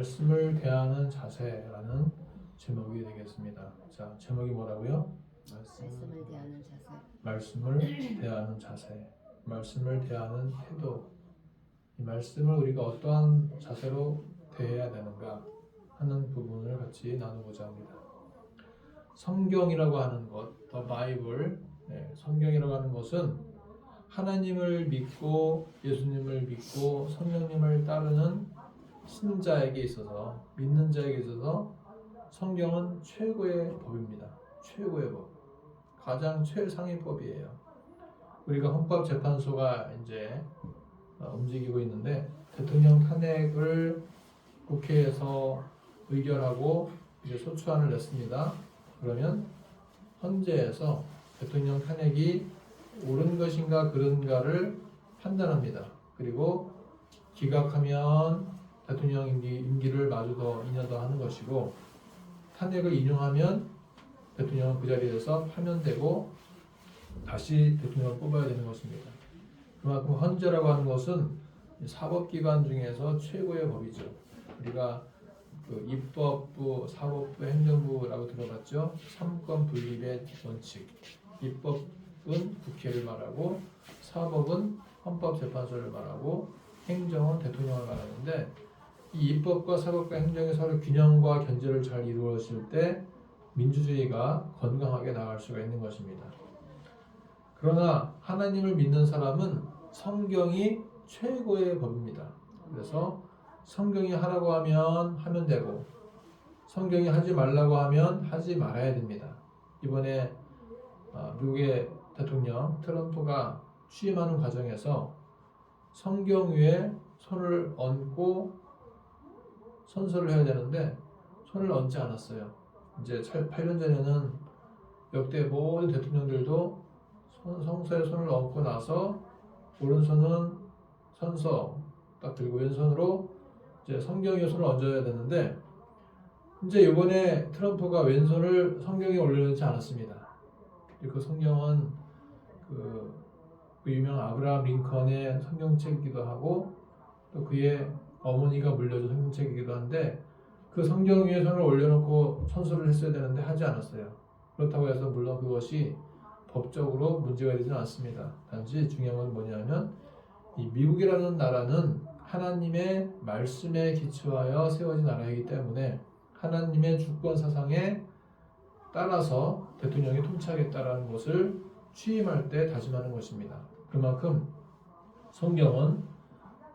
말씀을 대하는 자세라는 제목이 되겠습니다. 자, 제목이 뭐라고요? 말씀을 대하는 자세. 말씀을 대하는 자세, 말씀을 대하는 태도. 이 말씀을 우리가 어떠한 자세로 대해야 되는가 하는 부분을 같이 나누고자 합니다. 성경이라고 하는 것, The Bible, 성경이라고 하는 것은 하나님을 믿고 예수님을 믿고 성령님을 따르는 신자에게 있어서, 믿는 자에게 있어서 성경은 최고의 법입니다. 최고의 법, 가장 최상의 법이에요. 우리가 헌법재판소가 이제 움직이고 있는데, 대통령 탄핵을 국회에서 의결하고 이제 소추안을 냈습니다. 그러면 헌재에서 대통령 탄핵이 옳은 것인가 그른가를 판단합니다. 그리고 기각하면 대통령 임기를 마저 더 2년 더 하는 것이고, 탄핵을 인용하면 대통령은 그 자리에서 파면되고 다시 대통령을 뽑아야 되는 것입니다. 그만큼 헌재라고 하는 것은 사법기관 중에서 최고의 법이죠. 우리가 그 입법부, 사법부, 행정부라고 들어봤죠. 삼권 분립의 원칙. 입법은 국회를 말하고, 사법은 헌법재판소를 말하고, 행정은 대통령을 말하는데, 이 입법과 사법과 행정이 서로 균형과 견제를 잘 이루어질 때 민주주의가 건강하게 나갈 수가 있는 것입니다. 그러나 하나님을 믿는 사람은 성경이 최고의 법입니다. 그래서 성경이 하라고 하면 되고, 성경이 하지 말라고 하면 하지 말아야 됩니다. 이번에 미국의 대통령 트럼프가 취임하는 과정에서 성경 위에 손을 얹고 선서를 해야 되는데 손을 얹지 않았어요. 이제 8년 전에는 역대 모든 대통령들도 성서에 손을 얹고 나서 오른손은 선서 딱 들고 왼손으로 이제 성경 위에 손을 얹어야 되는데, 이제 이번에 트럼프가 왼손을 성경에 올려놓지 않았습니다. 그 성경은 그 유명한 아브라함 링컨의 성경책이기도 하고, 또 그의 어머니가 물려준 성경책이기도 한데, 그 성경 위에 손을 올려놓고 선서를 했어야 되는데 하지 않았어요. 그렇다고 해서 물론 그것이 법적으로 문제가 되지는 않습니다. 단지 중요한 건 뭐냐면, 이 미국이라는 나라는 하나님의 말씀에 기초하여 세워진 나라이기 때문에 하나님의 주권 사상에 따라서 대통령이 통치하겠다라는 것을 취임할 때 다짐하는 것입니다. 그만큼 성경은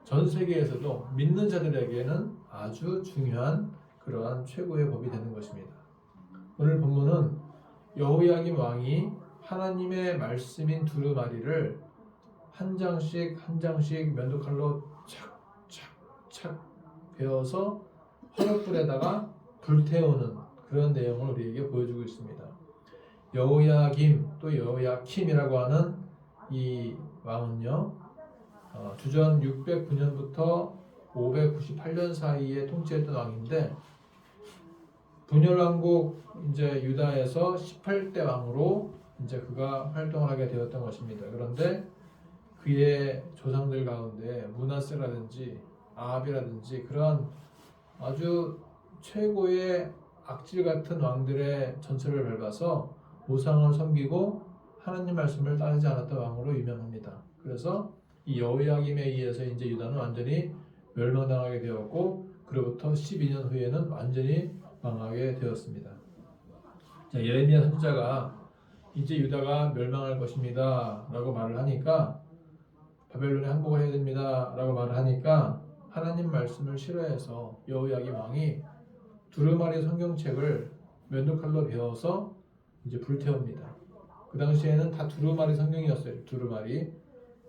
전 세계에서도 믿는 자들에게는 아주 중요한 그러한 최고의 법이 되는 것입니다. 오늘 본문은 여호야김 왕이 하나님의 말씀인 두루마리를 한 장씩 한 장씩 면도칼로 착착착 베어서 화롯불에다가 불태우는 그런 내용을 우리에게 보여주고 있습니다. 여호야김 또 여호야킴이라고 하는 이 왕은요, 주전 609년부터 598년 사이에 통치했던 왕인데, 분열왕국 이제 유다에서 18대 왕으로 이제 그가 활동을 하게 되었던 것입니다. 그런데 그의 조상들 가운데 므낫세라든지 아합이라든지 그런 아주 최고의 악질 같은 왕들의 전철을 밟아서 우상을 섬기고 하나님 말씀을 따르지 않았던 왕으로 유명합니다. 그래서 이 여호야김에 의해서 이제 유다는 완전히 멸망당하게 되었고, 그로부터 12년 후에는 완전히 망하게 되었습니다. 자, 예레미야 선지자가 이제 유다가 멸망할 것입니다 라고 말을 하니까, 바벨론에 항복을 해야 됩니다 라고 말을 하니까, 하나님 말씀을 싫어해서 여호야김 왕이 두루마리 성경책을 면도칼로 베어서 이제 불태웁니다. 그 당시에는 다 두루마리 성경이었어요. 두루마리.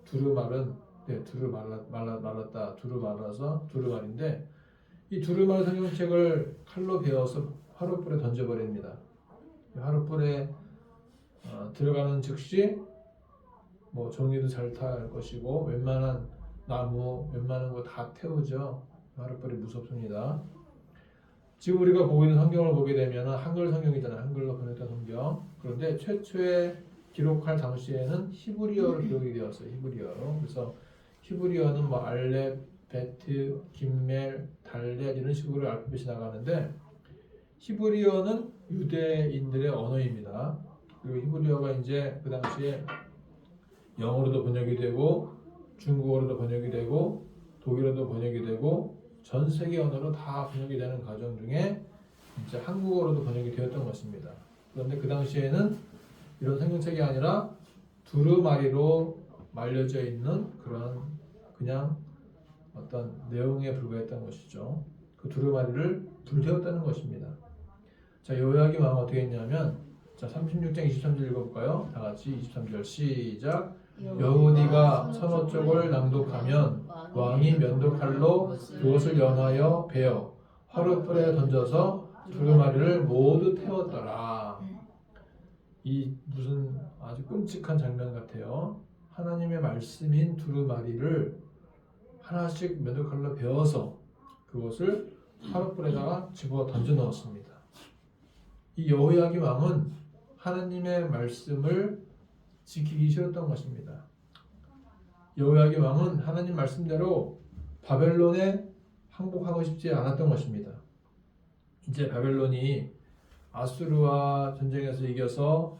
두루말은 두루 말랐다. 두루 말라서 두루말인데, 이 두루마리 성경책을 칼로 베어서 화롯불에 던져버립니다. 화롯불에 들어가는 즉시 뭐 종이도 잘 탈 것이고, 웬만한 나무, 웬만한 거 다 태우죠. 화롯불이 무섭습니다. 지금 우리가 보고 있는 성경을 보게 되면 한글 성경이잖아요. 한글로 번역된 성경. 그런데 최초에 기록할 당시에는 히브리어로 기록이 되었어요. 히브리어로. 그래서 히브리어는 뭐 알렙, 베트, 김멜, 달렛 이런 식으로 알파벳이 나가는데 히브리어는 유대인들의 언어입니다. 그리고 히브리어가 이제 그 당시에 영어로도 번역이 되고 중국어로도 번역이 되고 독일어도 번역이 되고 전 세계 언어로 다 번역이 되는 과정 중에 이제 한국어로도 번역이 되었던 것입니다. 그런데 그 당시에는 이런 성경책이 아니라 두루마리로 말려져 있는 그런 그냥 어떤 내용에 불과했던 것이죠. 그 두루마리를 불태웠다는 것입니다. 자, 요약이 왕은 어떻게 했냐면 자, 36장 23절 읽어볼까요? 다 같이 23절 시작. 여호디가 서너 쪽을 낭독하면 왕이 면도칼로 그것을 연하여 베어 화롯불에 던져서 두루마리를 모두 태웠더라. 이 무슨 아주 끔찍한 장면 같아요. 하나님의 말씀인 두루마리를 하나씩 면도칼로 베어서 그것을 화롯불에다가 집어 던져 넣었습니다. 이 여호야김 왕은 하나님의 말씀을 지키기 싫었던 것입니다. 여호야김 왕은 하나님 말씀대로 바벨론에 항복하고 싶지 않았던 것입니다. 이제 바벨론이 아수르와 전쟁에서 이겨서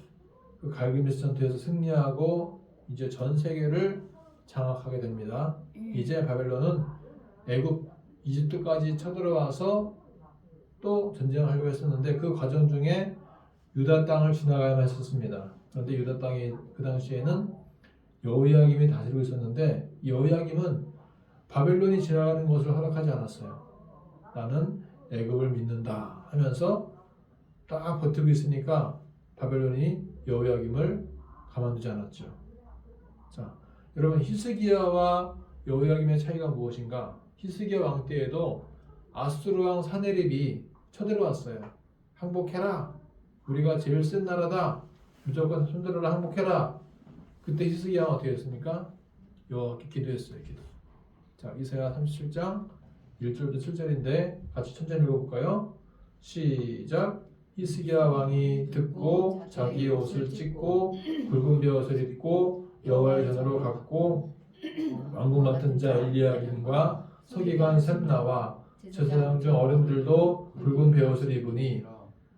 그 갈그미스 전투에서 승리하고 이제 전 세계를 장악하게 됩니다. 이제 바벨론은 애굽, 이집트까지 쳐들어와서 또 전쟁을 하려고 했었는데 그 과정 중에 유다 땅을 지나가야만 했었습니다. 그런데 유다 땅이 그 당시에는 여호야김이 다스리고 있었는데 여호야김은 바벨론이 지나가는 것을 허락하지 않았어요. 나는 애굽을 믿는다 하면서 딱 버티고 있으니까 바벨론이 여호야김을 가만두지 않았죠. 자, 여러분 히스기야와 여호야김의 차이가 무엇인가? 히스기야 왕 때에도 아수르 왕 사네립이 쳐들어왔어요. 항복해라. 우리가 제일 센 나라다. 무조건 손들어라 항복해라. 그때 히스기야 왕 어떻게 했습니까? 여호와께 기도했어요. 기도. 자, 이사야 37장 1절부터 7절인데 같이 천천히 읽어볼까요? 시작. 히스기야 왕이 듣고 자기의 옷을 찢고 굵은 베옷을 입고 여호와의 전으로 갔고 왕궁 맡은 자 엘리야김과 서기관 셈나와 제사장 중 어른들도 굵은 베옷을 입으니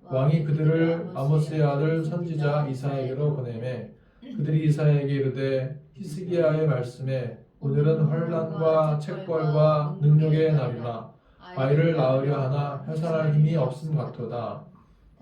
왕이 그들을 아모스의 아들 선지자 이사야에게로 보내매 그들이 이사야에게 이르되 히스기야의 말씀에 오늘은 환난과 책벌과 능력의 날이라 아이를 낳으려 하나 해산할 힘이 없음 같도다.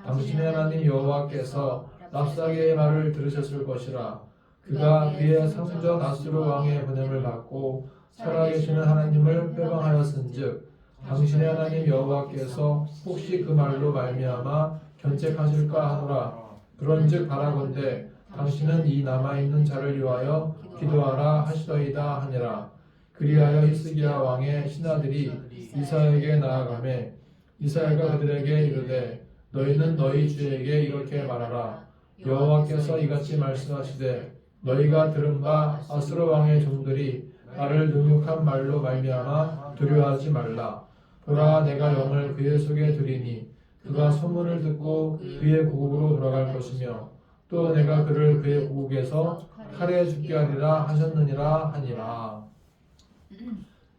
당신의 하나님 여호와께서 랍사게의 말을 들으셨을 것이라. 그가 그의 상전 아수르 왕의 보냄을 받고 살아계시는 하나님을 회방하였은즉 당신의 하나님 여호와께서 혹시 그 말로 말미암아 견책하실까 하노라. 그런즉 바라건대 당신은 이 남아있는 자를 위하여 기도하라 하시더이다 하니라. 그리하여 히스기야 왕의 신하들이 이사야에게 나아가매 이사야가 그들에게 이르되 너희는 너희 주에게 이렇게 말하라. 여호와께서 이같이 말씀하시되 너희가 들은 바 아수르 왕의 종들이 나를 능욕한 말로 말미암아 두려워하지 말라. 보라 내가 영을 그의 속에 두리니 그가 소문을 듣고 그의 고국으로 돌아갈 것이며 또 내가 그를 그의 고국에서 칼에 죽게 하리라 하셨느니라 하니라.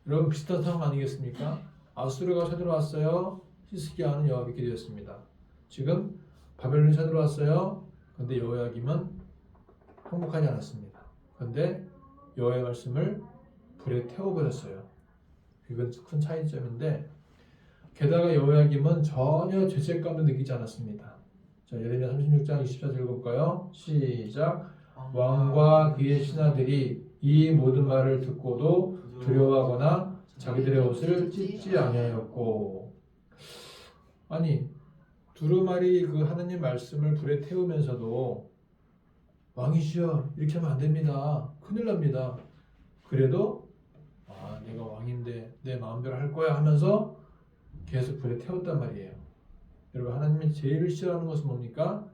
여러분 비슷한 상황 아니겠습니까? 아수르가 쳐들어왔어요. 히스기야는 여호와께 기도했습니다. 지금 바벨론이 쳐들어왔어요. 그런데 여호야김은 항복하지 않았습니다. 그런데 여호와의 말씀을 불에 태워버렸어요. 이건 큰 차이점인데 게다가 여호야김은 전혀 죄책감도 느끼지 않았습니다. 자, 예레미야 36장 24절 읽어볼까요? 시작. 왕과 그의 신하들이 이 모든 말을 듣고도 두려워하거나 자기들의 옷을 찢지 아니하였고. 아니 두루마리 그 하나님 말씀을 불에 태우면서도 왕이시여 이렇게 하면 안 됩니다. 큰일 납니다. 그래도 내가 왕인데 내 마음대로 할 거야 하면서 계속 불에 태웠단 말이에요. 여러분 하나님이 제일 싫어하는 것은 뭡니까?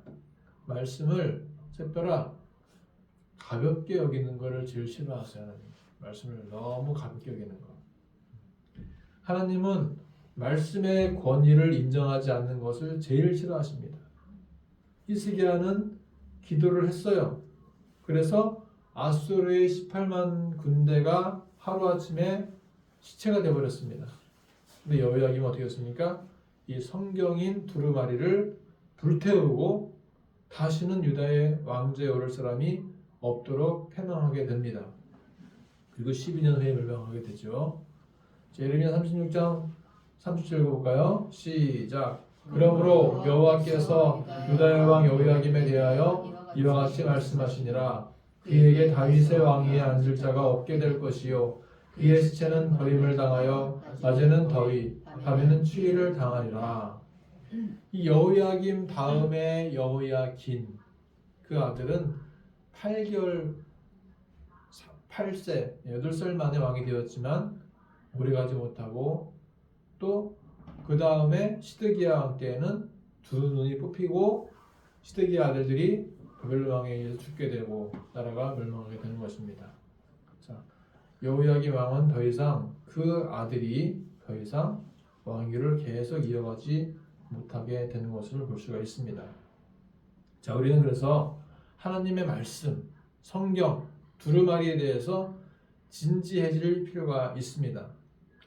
말씀을 새별아 가볍게 여기는 것을 제일 싫어하세요. 하나님. 말씀을 너무 가볍게 여기는 것. 하나님은 말씀의 권위를 인정하지 않는 것을 제일 싫어하십니다. 히스기야는 기도를 했어요. 그래서 아수르의 18만 군대가 하루아침에 시체가 되어버렸습니다. 근데 여호야김은 어떻게 했습니까? 이 성경인 두루마리를 불태우고 다시는 유다의 왕좌에 오를 사람이 없도록 패망하게 됩니다. 그리고 12년 후에 멸망하게 되죠. 자, 예레미야 36장 30절 읽어볼까요? 시작. 그러므로 여호와께서 유다의 왕 여호야김에 대하여 이와 같이 말씀하시니라. 그에게 다윗의 왕위에 앉을 자가 없게 될 것이요 그의 시체는 버림을 당하여 낮에는 더위 밤에는 추위를 당하리라. 이 여호야김 다음에 여호야긴 그 아들은 8개월 8세 8살 만에 왕이 되었지만 오래가지 못하고 또 그 다음에 시드기야 왕 때에는 두 눈이 뽑히고 시드기야 아들들이 바벨론 왕에 의해서 죽게 되고 나라가 멸망하게 되는 것입니다. 자, 여호야김 왕은 더 이상 그 아들이 더 이상 왕위를 계속 이어가지 못하게 되는 것을 볼 수가 있습니다. 자, 우리는 그래서 하나님의 말씀, 성경, 두루마리에 대해서 진지해질 필요가 있습니다.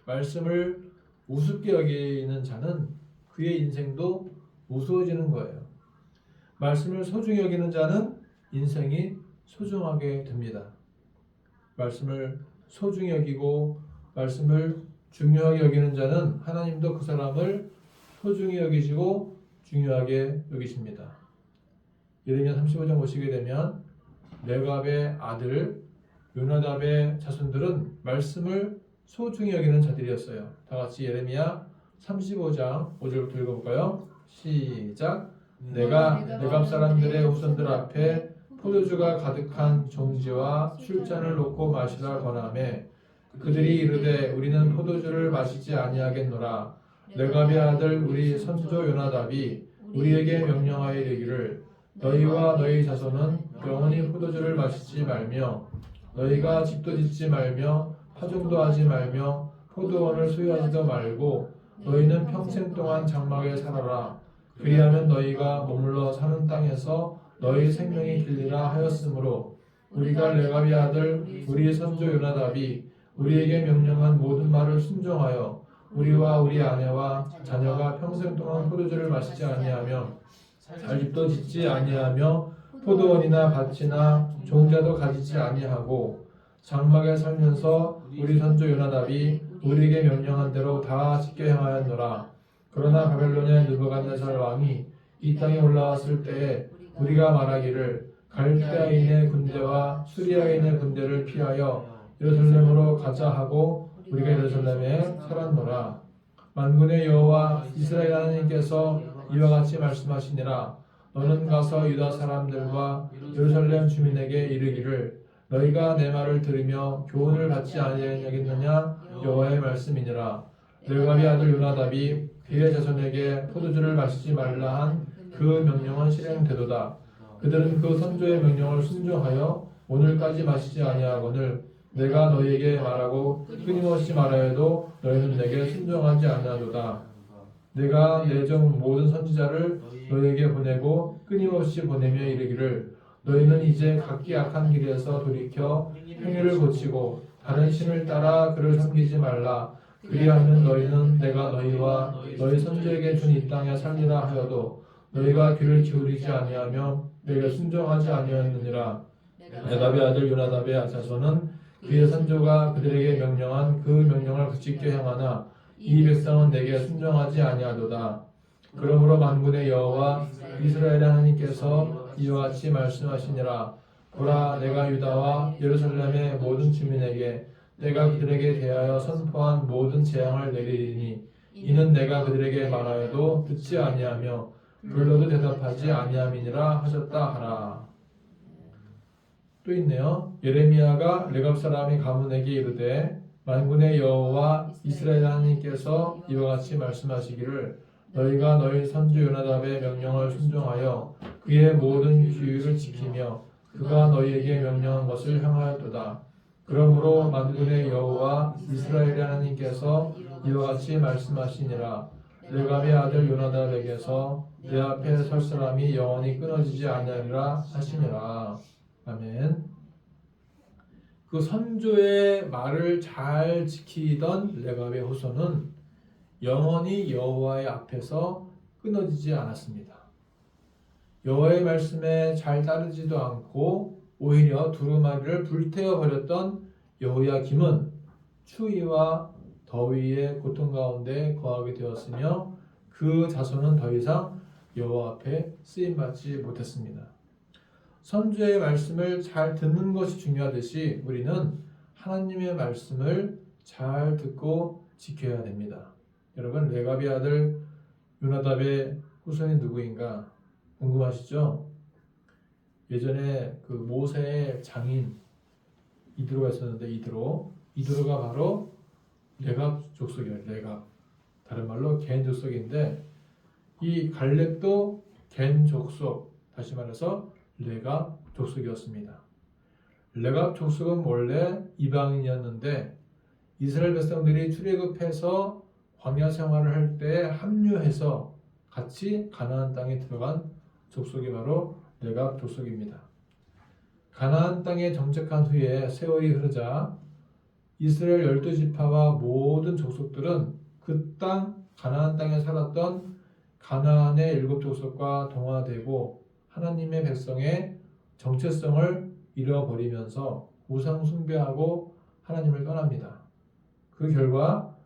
말씀을 우습게 여기는 자는 그의 인생도 무서워지는 거예요. 말씀을 소중히 여기는 자는 인생이 소중하게 됩니다. 말씀을 소중히 여기고 말씀을 중요하게 여기는 자는 하나님도 그 사람을 소중히 여기시고 중요하게 여기십니다. 예레미야 35장 보시게 되면 레갑의 아들 요나답의 자손들은 말씀을 소중히 여기는 자들이었어요. 다 같이 예레미야 35장 5절부터 읽어볼까요? 시작. 내가 레갑 사람들의 후손들 앞에 포도주가 가득한 종지와 술잔을 놓고 마시라 권하매 그들이 이르되 우리는 포도주를 마시지 아니하겠노라. 레갑의 아들 우리 선조 요나답이 우리에게 명령하여 이르기를 너희와 너희 자손은 영원히 포도주를 마시지 말며 너희가 집도 짓지 말며 파종도 하지 말며 포도원을 소유하지도 말고 너희는 평생 동안 장막에 살아라. 그리하면 너희가 머물러 사는 땅에서 너희 생명이 길리라 하였으므로 우리가 레갑의 아들 우리 선조 요나답이 우리에게 명령한 모든 말을 순종하여 우리와 우리 아내와 자녀가 평생 동안 포도주를 마시지 아니하며 자집도 짓지 아니하며 포도원이나 밭이나 종자도 가지지 아니하고 장막에 살면서 우리 선조 요나답이 우리에게 명령한 대로 다 지켜 행하였노라. 그러나 바벨론의 느부갓네살 왕이 이 땅에 올라왔을 때에 우리가 말하기를 갈대아인의 군대와 수리아인의 군대를 피하여 예루살렘으로 가자 하고 우리가 예루살렘에 살았노라. 만군의 여호와 이스라엘 하나님께서 이와 같이 말씀하시니라. 너는 가서 유다 사람들과 예루살렘 주민에게 이르기를 너희가 내 말을 들으며 교훈을 받지 아니하겠느냐 여호와의 말씀이니라. 레갑의 아들 요나답이 그의 자손에게 포도주를 마시지 말라 한 그 명령은 실행되도다. 그들은 그 선조의 명령을 순종하여 오늘까지 마시지 아니하거늘 내가 너희에게 말하고 끊임없이 말하여도 너희는 내게 순종하지 아니하도다. 내가 내 종 모든 선지자를 너희에게 보내고 끊임없이 보내며 이르기를 너희는 이제 각기 악한 길에서 돌이켜 행위를 고치고 다른 신을 따라 그를 섬기지 말라. 그리하면 너희는 내가 너희와 너희 선지에게 준 이 땅에 살리라 하여도 너희가 귀를 기울이지 아니하며 내게 순종하지 아니하였느니라. 레갑의 아들 요나답의 자손은 그의 선조가 그들에게 명령한 그 명령을 지켜 행하나 이 백성은 내게 순종하지 아니하도다. 그러므로 만군의 여호와 이스라엘 하나님께서 이와 같이 말씀하시니라. 보라, 내가 유다와 예루살렘의 모든 주민에게 내가 그들에게 대하여 선포한 모든 재앙을 내리리니 이는 내가 그들에게 말하여도 듣지 아니하며 불러도 대답하지 아니함이니라 하셨다 하라. 또 있네요. 예레미야가 레갑 사람의 가문에게 이르되 만군의 여호와 이스라엘 하나님께서 이와 같이 말씀하시기를 너희가 너희 선조 요나답의 명령을 순종하여 그의 모든 규율을 지키며 그가 너희에게 명령한 것을 행하였도다. 그러므로 만군의 여호와 이스라엘 하나님께서 이와 같이 말씀하시니라. 레갑의 아들 요나답에게서 내 앞에 설 사람이 영원히 끊어지지 아니하리라 하시니라. 아멘. 그 선조의 말을 잘 지키던 레갑의 후손은 영원히 여호와의 앞에서 끊어지지 않았습니다. 여호와의 말씀에 잘 따르지도 않고 오히려 두루마리를 불태워 버렸던 여호야김은 추위와 더위의 고통 가운데 거하게 되었으며 그 자손은 더 이상 여호와 앞에 쓰임 받지 못했습니다. 선조의 말씀을 잘 듣는 것이 중요하듯이 우리는 하나님의 말씀을 잘 듣고 지켜야 됩니다. 여러분, 레갑의 아들 요나답의 후손이 누구인가 궁금하시죠? 예전에 그 모세의 장인 이드로가 있었는데 이드로가 바로 레갑 족속이에요. 레갑, 다른 말로 겐 족속인데 이 갈렙도 겐 족속, 다시 말해서 레갑 족속이었습니다. 레갑 족속은 원래 이방인이었는데 이스라엘 백성들이 출애굽해서 광야 생활을 할 때 합류해서 같이 가나안 땅에 들어간 족속이 바로 레갑 족속입니다. 가나안 땅에 정착한 후에 세월이 흐르자 이스라엘 12지파와 모든 족속들은 그 땅 가나안 땅에 살았던 가나안의 7족속과 동화되고 하나님의 백성의 정체성을 잃어버리면서 우상 숭배하고 하나님을 떠납니다. 그 결과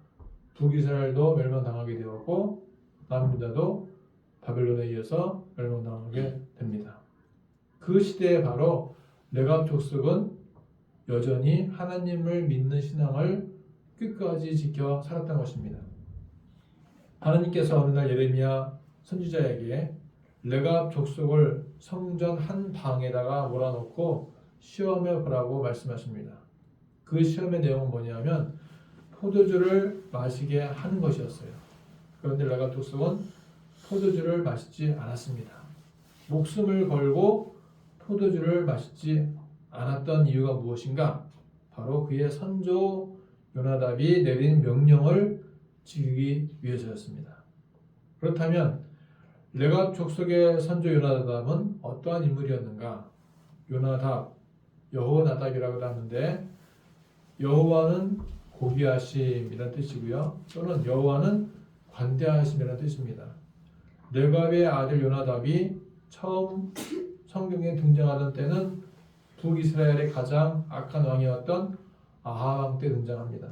북이스라엘도 멸망당하게 되었고 남유다도 바벨론에 의해서 멸망당하게 됩니다. 그 시대에 바로 레갑 족속은 여전히 하나님을 믿는 신앙을 끝까지 지켜 살았던 것입니다. 하나님께서 어느 날 예레미야 선지자에게 레갑 족속을 성전 한 방에다가 몰아놓고 시험해 보라고 말씀하십니다. 그 시험의 내용은 뭐냐면 포도주를 마시게 하는 것이었어요. 그런데 레갑 족속은 포도주를 마시지 않았습니다. 목숨을 걸고 포도주를 마시지 않았던 이유가 무엇인가? 바로 그의 선조 요나답이 내린 명령을 지키기 위해서였습니다. 그렇다면 레갑 족속의 선조 요나답은 어떠한 인물이었는가? 요나답, 여호나답이라고도 하는데 여호와는 고귀하심이라는 뜻이고요. 또는 여호와는 관대하심이라는 뜻입니다. 레갑의 아들 요나답이 처음 성경에 등장하던 때는 북이스라엘의 가장 악한 왕이었던 아합 왕 때 등장합니다.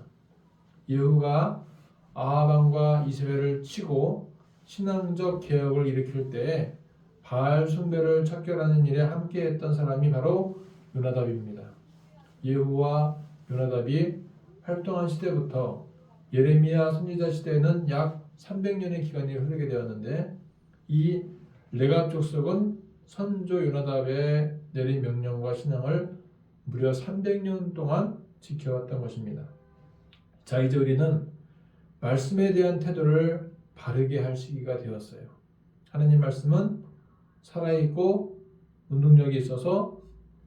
예후가 아합 왕과 이스라엘을 치고 신앙적 개혁을 일으킬 때에 바알 숭배를 척결하는 일에 함께했던 사람이 바로 요나답입니다. 예후와 요나답이 활동한 시대부터 예레미야 선지자 시대에는 약 300년의 기간이 흐르게 되었는데 이 레갑 족속은 선조 요나답의 내린 명령과 신앙을 무려 300년 동안 지켜왔던 것입니다. 자, 이제 우리는 말씀에 대한 태도를 바르게 할 시기가 되었어요. 하나님 말씀은 살아있고 운동력이 있어서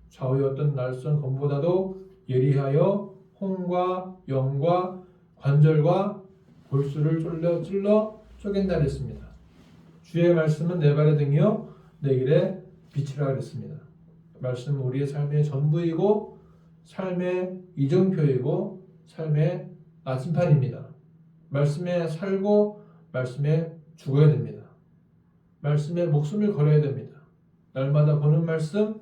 좌우의 어떤 날선 검보다도 예리하여 홍과 영과 관절과 골수를 찔러 쪼갠다 그랬습니다. 주의 말씀은 내 발의 등이요 내 길의 빛이라 그랬습니다. 말씀은 우리의 삶의 전부이고 삶의 이정표이고 삶의 나침판입니다. 말씀에 살고 말씀에 죽어야 됩니다. 말씀에 목숨을 걸어야 됩니다. 날마다 보는 말씀,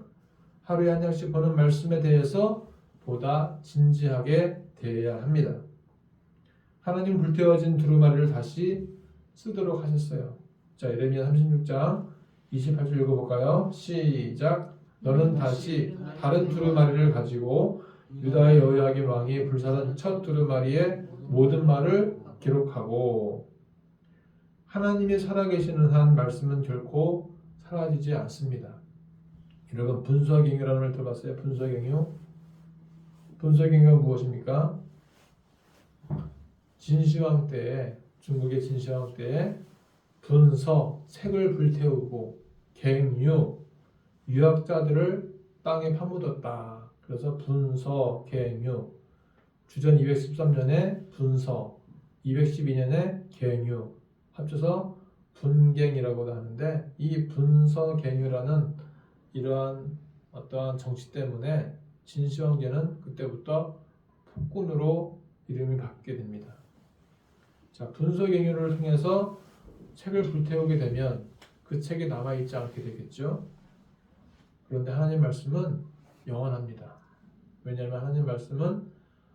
하루에 한 장씩 보는 말씀에 대해서 보다 진지하게 대해야 합니다. 하나님 불태워진 두루마리를 다시 쓰도록 하셨어요. 자, 예레미야 36장 28절 읽어볼까요? 시작. 너는 다시 다른 두루마리를 가지고 유다의 여호야김 왕이 불사른 첫 두루마리의 모든 말을 기록하고. 하나님이 살아계시는 한 말씀은 결코 사라지지 않습니다. 여러분, 분서경유라는 걸 들어봤어요? 분서경유? 분서경유가 무엇입니까? 진시황 때에, 중국의 진시황 때에 분서, 색을 불태우고 갱유, 유학자들을 땅에 파묻었다. 그래서 분서, 갱유. 주전 213년에 분서, 212년에 갱유, 합쳐서 분갱이라고도 하는데 이 분서, 갱유라는 이러한 어떠한 정치 때문에 진시황제는 그때부터 폭군으로 이름이 바뀌게 됩니다. 자, 분서경유를 통해서 책을 불태우게 되면 그 책이 남아있지 않게 되겠죠. 그런데 하나님 말씀은 영원합니다. 왜냐하면 하나님 말씀은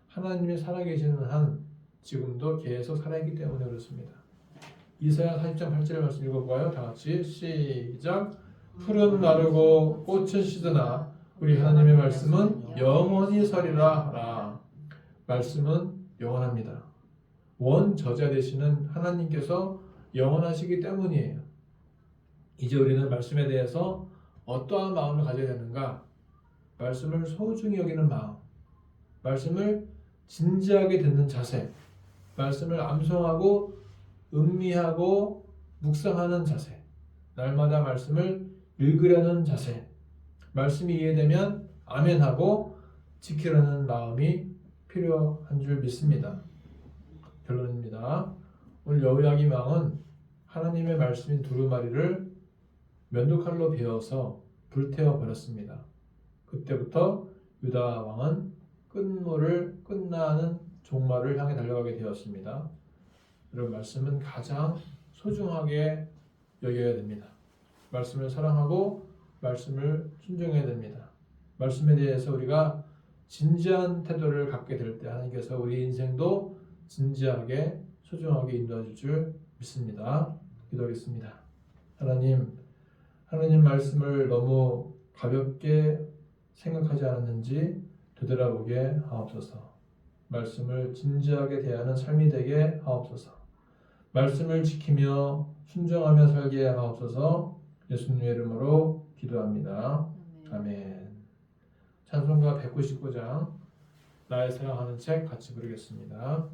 하나님이 살아계시는 한 지금도 계속 살아있기 때문에 그렇습니다. 이사야 40장 8절의 말씀 읽어봐요. 다 같이 시작. 풀은 마르고 꽃은 시드나 우리 하나님의 말씀은 영원히 서리라 하라. 말씀은 영원합니다. 원저자 되시는 하나님께서 영원하시기 때문이에요. 이제 우리는 말씀에 대해서 어떠한 마음을 가져야 되는가? 말씀을 소중히 여기는 마음, 말씀을 진지하게 듣는 자세, 말씀을 암송하고 음미하고 묵상하는 자세, 날마다 말씀을 읽으려는 자세, 말씀이 이해되면 아멘하고 지키려는 마음이 필요한 줄 믿습니다. 결론입니다. 오늘 여호야김 왕은 하나님의 말씀인 두루마리를 면도칼로 베어서 불태워 버렸습니다. 그때부터 유다 왕은 끝나는 종말을 향해 달려가게 되었습니다. 이런 말씀은 가장 소중하게 여겨야 됩니다. 말씀을 사랑하고 말씀을 순종해야 됩니다. 말씀에 대해서 우리가 진지한 태도를 갖게 될 때 하나님께서 우리 인생도 진지하게 소중하게 인도하실 줄 믿습니다. 기도하겠습니다. 하나님 말씀을 너무 가볍게 생각하지 않았는지 되돌아보게 하옵소서. 말씀을 진지하게 대하는 삶이 되게 하옵소서. 말씀을 지키며 순종하며 살게 하옵소서. 예수님의 이름으로 기도합니다. 아멘. 찬송가 199장 나의 사랑하는 책 같이 부르겠습니다.